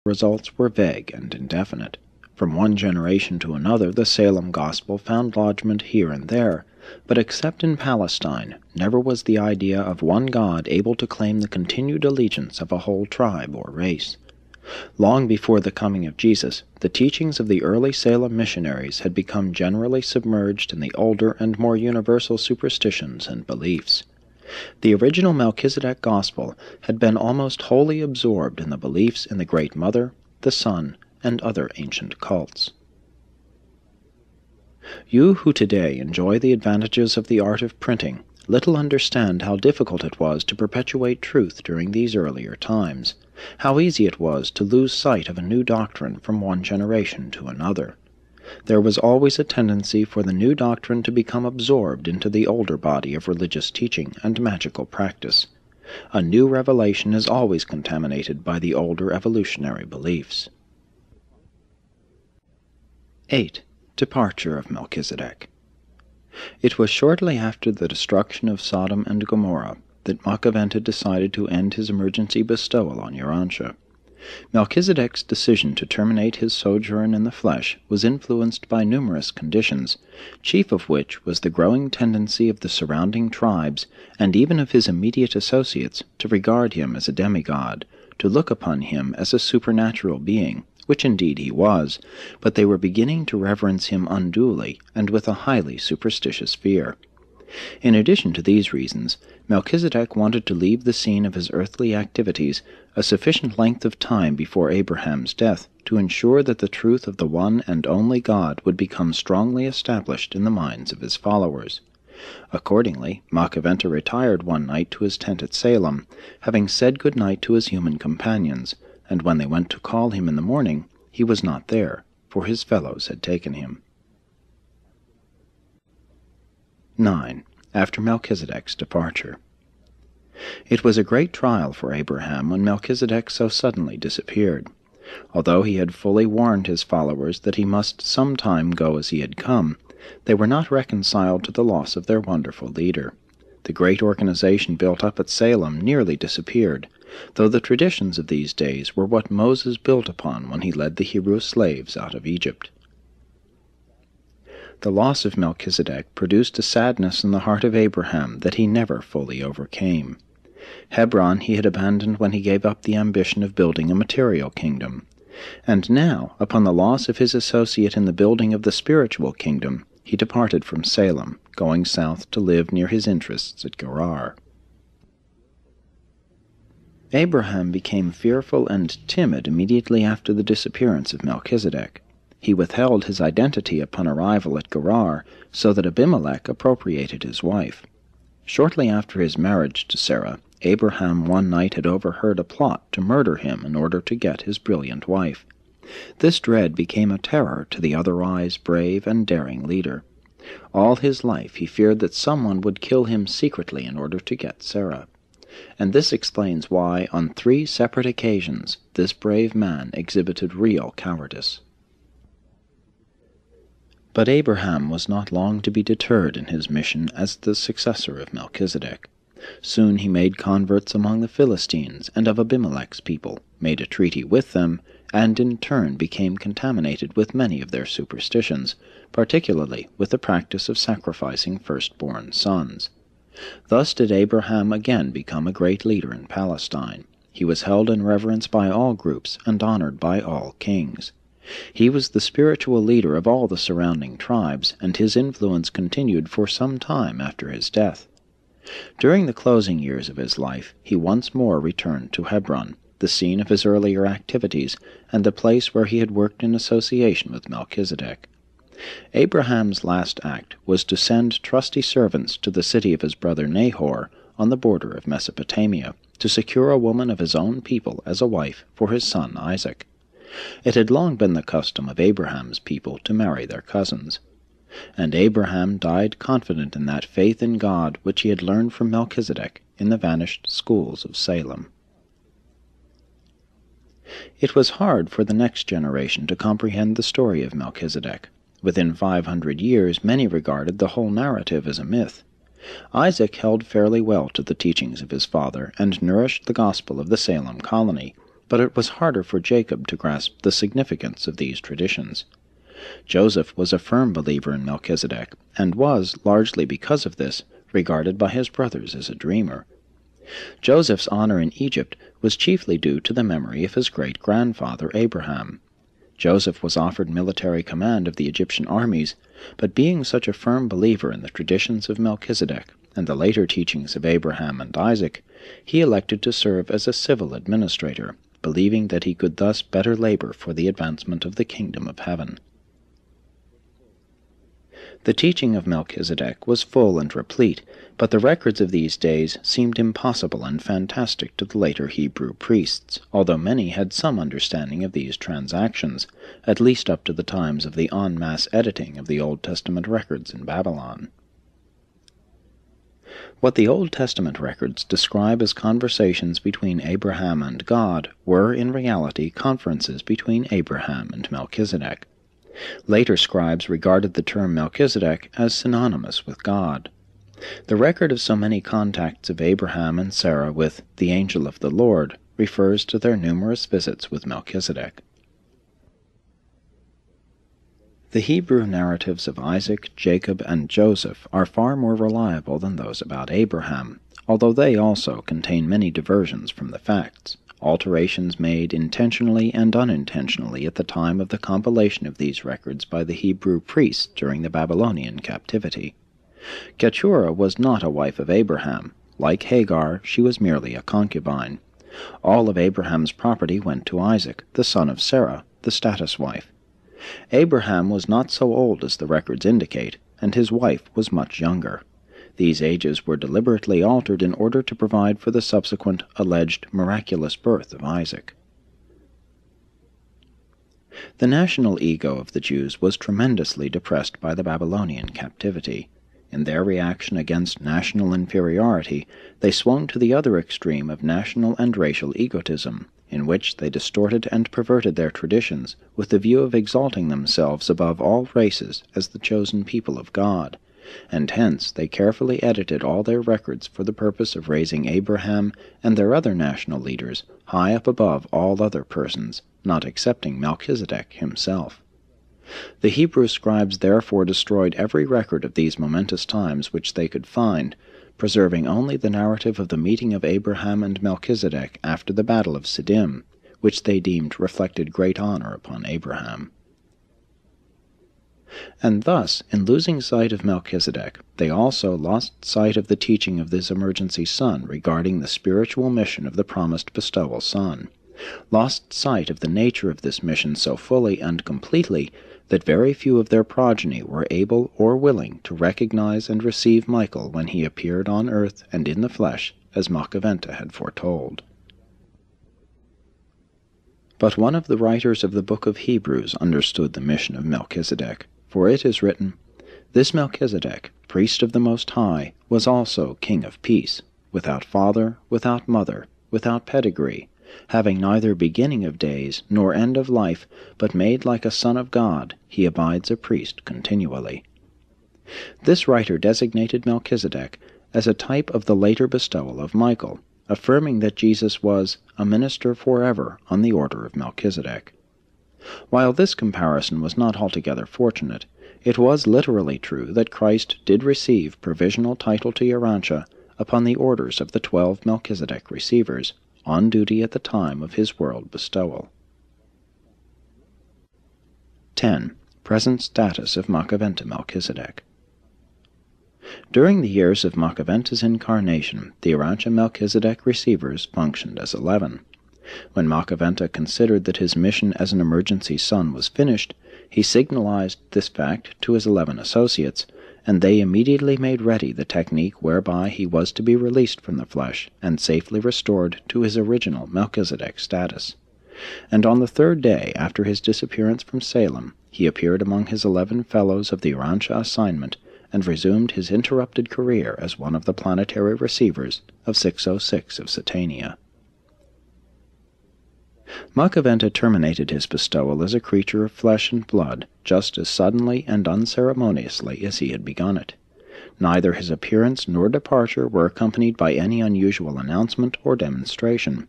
results were vague and indefinite. From one generation to another, the Salem gospel found lodgment here and there, but except in Palestine, never was the idea of one God able to claim the continued allegiance of a whole tribe or race. Long before the coming of Jesus, the teachings of the early Salem missionaries had become generally submerged in the older and more universal superstitions and beliefs. The original Melchizedek gospel had been almost wholly absorbed in the beliefs in the Great Mother, the Sun, and other ancient cults. You who today enjoy the advantages of the art of printing little understand how difficult it was to perpetuate truth during these earlier times, how easy it was to lose sight of a new doctrine from one generation to another. There was always a tendency for the new doctrine to become absorbed into the older body of religious teaching and magical practice. A new revelation is always contaminated by the older evolutionary beliefs. 8. Departure of Melchizedek. It was shortly after the destruction of Sodom and Gomorrah that Makaventa decided to end his emergency bestowal on Urantia. Melchizedek's decision to terminate his sojourn in the flesh was influenced by numerous conditions, chief of which was the growing tendency of the surrounding tribes, and even of his immediate associates, to regard him as a demigod, to look upon him as a supernatural being, which indeed he was, but they were beginning to reverence him unduly and with a highly superstitious fear. In addition to these reasons, Melchizedek wanted to leave the scene of his earthly activities a sufficient length of time before Abraham's death to ensure that the truth of the one and only God would become strongly established in the minds of his followers. Accordingly, Makaventa retired one night to his tent at Salem, having said good night to his human companions, and when they went to call him in the morning, he was not there, for his fellows had taken him. 9. After Melchizedek's departure. It was a great trial for Abraham when Melchizedek so suddenly disappeared. Although he had fully warned his followers that he must some time go as he had come, they were not reconciled to the loss of their wonderful leader. The great organization built up at Salem nearly disappeared, though the traditions of these days were what Moses built upon when he led the Hebrew slaves out of Egypt. The loss of Melchizedek produced a sadness in the heart of Abraham that he never fully overcame. Hebron he had abandoned when he gave up the ambition of building a material kingdom, and now, upon the loss of his associate in the building of the spiritual kingdom, he departed from Salem, going south to live near his interests at Gerar. Abraham became fearful and timid immediately after the disappearance of Melchizedek. He withheld his identity upon arrival at Gerar, so that Abimelech appropriated his wife. Shortly after his marriage to Sarah, Abraham one night had overheard a plot to murder him in order to get his brilliant wife. This dread became a terror to the otherwise brave and daring leader. All his life he feared that someone would kill him secretly in order to get Sarah. And this explains why, on 3 separate occasions, this brave man exhibited real cowardice. But Abraham was not long to be deterred in his mission as the successor of Melchizedek. Soon he made converts among the Philistines and of Abimelech's people, made a treaty with them, and in turn became contaminated with many of their superstitions, particularly with the practice of sacrificing firstborn sons. Thus did Abraham again become a great leader in Palestine. He was held in reverence by all groups and honored by all kings. He was the spiritual leader of all the surrounding tribes, and his influence continued for some time after his death. During the closing years of his life, he once more returned to Hebron, the scene of his earlier activities, and the place where he had worked in association with Melchizedek. Abraham's last act was to send trusty servants to the city of his brother Nahor on the border of Mesopotamia, to secure a woman of his own people as a wife for his son Isaac. It had long been the custom of Abraham's people to marry their cousins, and Abraham died confident in that faith in God which he had learned from Melchizedek in the vanished schools of Salem. It was hard for the next generation to comprehend the story of Melchizedek. Within 500 years many regarded the whole narrative as a myth. Isaac held fairly well to the teachings of his father and nourished the gospel of the Salem colony, but it was harder for Jacob to grasp the significance of these traditions. Joseph was a firm believer in Melchizedek, and was, largely because of this, regarded by his brothers as a dreamer. Joseph's honor in Egypt was chiefly due to the memory of his great-grandfather Abraham. Joseph was offered military command of the Egyptian armies, but being such a firm believer in the traditions of Melchizedek and the later teachings of Abraham and Isaac, he elected to serve as a civil administrator, believing that he could thus better labor for the advancement of the kingdom of heaven. The teaching of Melchizedek was full and replete, but the records of these days seemed impossible and fantastic to the later Hebrew priests, although many had some understanding of these transactions, at least up to the times of the en masse editing of the Old Testament records in Babylon. What the Old Testament records describe as conversations between Abraham and God were in reality conferences between Abraham and Melchizedek. Later scribes regarded the term Melchizedek as synonymous with God. The record of so many contacts of Abraham and Sarah with the angel of the Lord refers to their numerous visits with Melchizedek. The Hebrew narratives of Isaac, Jacob, and Joseph are far more reliable than those about Abraham, although they also contain many diversions from the facts, alterations made intentionally and unintentionally at the time of the compilation of these records by the Hebrew priests during the Babylonian captivity. Keturah was not a wife of Abraham. Like Hagar, she was merely a concubine. All of Abraham's property went to Isaac, the son of Sarah, the status wife. Abraham was not so old as the records indicate, and his wife was much younger. These ages were deliberately altered in order to provide for the subsequent alleged miraculous birth of Isaac. The national ego of the Jews was tremendously depressed by the Babylonian captivity. In their reaction against national inferiority, they swung to the other extreme of national and racial egotism, in which they distorted and perverted their traditions with the view of exalting themselves above all races as the chosen people of God, and hence they carefully edited all their records for the purpose of raising Abraham and their other national leaders high up above all other persons, not excepting Melchizedek himself. The Hebrew scribes therefore destroyed every record of these momentous times which they could find, preserving only the narrative of the meeting of Abraham and Melchizedek after the battle of Siddim, which they deemed reflected great honor upon Abraham. And thus, in losing sight of Melchizedek, they also lost sight of the teaching of this emergency son regarding the spiritual mission of the promised bestowal son, lost sight of the nature of this mission so fully and completely that very few of their progeny were able or willing to recognize and receive Michael when he appeared on earth and in the flesh, as Macaventa had foretold. But one of the writers of the book of Hebrews understood the mission of Melchizedek, for it is written, "This Melchizedek, priest of the Most High, was also king of peace, without father, without mother, without pedigree, having neither beginning of days nor end of life, but made like a son of God, he abides a priest continually." This writer designated Melchizedek as a type of the later bestowal of Michael, affirming that Jesus was a minister forever on the order of Melchizedek. While this comparison was not altogether fortunate, it was literally true that Christ did receive provisional title to Urantia upon the orders of the 12 Melchizedek receivers, on duty at the time of his world bestowal. 10. Present status of Macaventa Melchizedek. During the years of Macaventa's incarnation, the Urantia Melchizedek receivers functioned as 11. When Macaventa considered that his mission as an emergency son was finished, he signalized this fact to his 11 associates, and they immediately made ready the technique whereby he was to be released from the flesh and safely restored to his original Melchizedek status. And on the 3rd day after his disappearance from Salem, he appeared among his 11 fellows of the Urantia assignment and resumed his interrupted career as one of the planetary receivers of 606 of Satania. Macaventa terminated his bestowal as a creature of flesh and blood just as suddenly and unceremoniously as he had begun it. Neither his appearance nor departure were accompanied by any unusual announcement or demonstration.